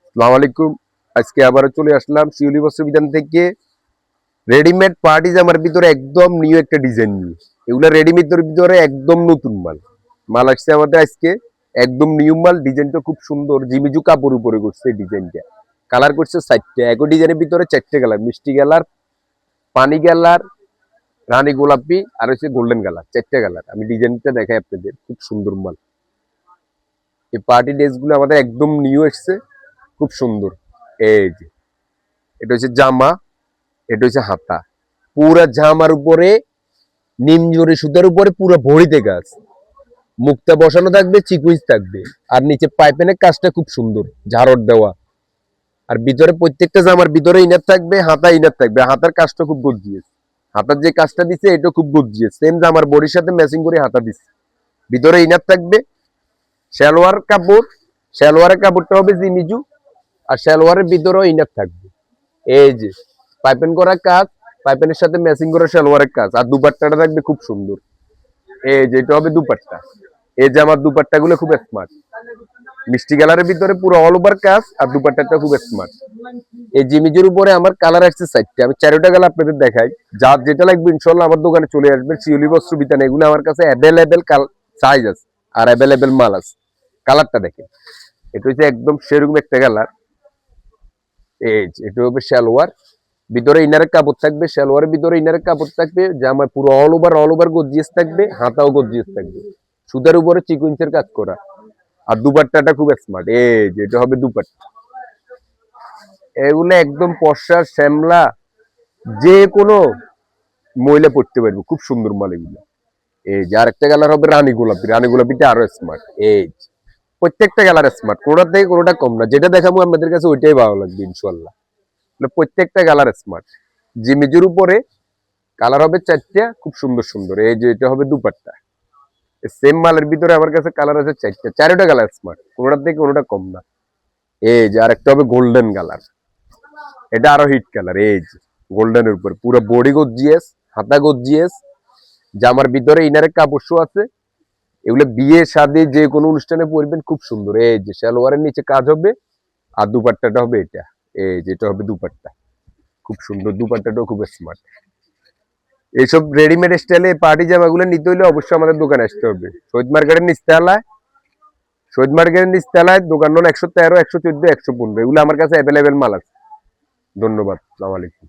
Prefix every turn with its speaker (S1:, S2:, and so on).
S1: আসসালামু আলাইকুম। আজকে আবারও চলে আসলাম শিউলি বস্ত্র বিতান থেকে রেডিমেড পার্টি জামার ভিতরে একদম নিউ একটা ডিজাইন নিয়ে। এগুলা রেডিমেডের ভিতরে একদম নতুন মাল। মাল আসছে আমাদের আজকে একদম নিউ মাল। ডিজাইনটা খুব সুন্দর, জিমিজু কাপড় উপরে করছে ডিজাইনটা। কালার করছে 4টে, একই ডিজাইনের ভিতরে 4টে কালার, মিষ্টি কালার, পানি কালার, রানী গোলাপি আর হচ্ছে গোল্ডেন কালার। 4টে কালার। আমি ডিজাইনটা দেখাই আপনাদের, খুব সুন্দর মাল। এই পার্টি ড্রেস গুলো আমাদের একদম নিউ এসছে, খুব সুন্দর। এই যে এটা হচ্ছে জামা, এটা হচ্ছে হাতা। পুরা জামার উপরে নিমজরি সুতার উপরে পুরো ভরিতে কাজ, মুক্তা বসানো থাকবে, চিকুইজ থাকবে, আর নিচে পাইপেনের কাজটা খুব সুন্দর, ঝাড়ট দেওয়া। আর ভিতরে প্রত্যেকটা জামার ভিতরে ইনার থাকবে, হাতা ইনার থাকবে। হাতার কাজটা খুব গর্জিয়াস, হাতার যে কাজটা দিছে এটা খুব গর্জিয়াস। সেম জামার বডির সাথে ম্যাচিং করে হাতা দিচ্ছে। ভিতরে ইনার থাকবে, সালোয়ার কাপড়, সালোয়ারের কাপড়টা হবে জিমিজু, আর সালোয়ারের ভিতরেও ইনার থাকবে। এই যে পাইপেন করা কাজ, পাইপেনের সাথে ম্যাচিং করা সালোয়ারের কাজ, আর দুপাট্টাটা থাকবে খুব সুন্দর। এই যে এটা হবে দুপাট্টা। এই যে আমার দুপাট্টা গুলো খুব স্মার্ট, মিষ্টি কালারের ভিতরে পুরো অল ওভার কাজ, আর দুপাট্টাটা খুব স্মার্ট। এই জিমিজের উপরে আমার কালার আসছে 4টে, আমি 4টা কালার আপনাদের দেখাই। যার যেটা লাগবে ইনশাল্লাহ আমার দোকানে চলে আসবেন। শিউলি বস্ত্র বিতান, এগুলো আমার কাছে অ্যাভেলেবেল সাইজ আছে আর অ্যাভেলেবেল মাল আছে। কালারটা দেখেন, এটা হচ্ছে একদম সেরকম একটা কালার। এই যে এটা হবে সালোয়ার, ভিতরে ইনারের কাপড় থাকবে, সালোয়ারের ভিতরে ইনারের কাপড় থাকবে, জামা পুরো অল ওভার গর্জিয়াস থাকবে, হাতাও গর্জিয়াস থাকবে, সুতার উপরে সিকোয়েন্সের কাজ করা। আর দুপাট্টাটা খুব স্মার্ট। এই যে এটা হবে দুপাট্টা। এগুলো একদম পশার শ্যামলা, যে কোনো মহিলা পড়তে পারবে, খুব সুন্দর মাল এগুলো। এই যে আরেকটা কালার হবে রানী গোলাপি, রানী গোলাপিটা আরো স্মার্ট। এই প্রত্যেকটা কালার স্মার্ট, কোনোটা থেকে কোনোটা কম না। যেটা দেখাবো আমাদের কাছে ওইটাই ভালো লাগবে ইনশাল্লাহ। প্রত্যেকটা কালার স্মার্ট। জিমিজুর উপরে কালার হবে 4টে, খুব সুন্দর সুন্দর। এই যে এটা হবে দুপাট্টা। সেম মালের ভিতরে আমার কাছে কালার আছে 4টে, 4টা কালার স্মার্ট, কোনোটার থেকে কোনোটা কম না। এই যে আরেকটা হবে গোল্ডেন কালার, এটা আরো হিট কালার। এই যে গোল্ডেনের উপর পুরো বডি গর্জিয়াস, হাতা গর্জিয়াস, জামার ভিতরে ইনারের কাপড় শো আছে। এগুলো বিয়ে শাদী যে কোনো অনুষ্ঠানে পরবেন, খুব সুন্দর। এই যে সালোয়ারের নিচে কাজ হবে, আর দুপাট্টাটা হবে এটা। এই যে এটা হবে দুপাট্টা, খুব সুন্দর। দুপাট্টাটাও খুব স্মার্ট। এইসব রেডিমেড স্টাইলে পার্টি জামাগুলো নিতে হলে অবশ্যই আমাদের দোকানে আসতে হবে। শহীদ মার্কেটের নিচতলায় দোকান নং 113, 114, 115। এগুলো আমার কাছে অ্যাভেলেবেল মাল আছে। ধন্যবাদ। আসসালামু আলাইকুম।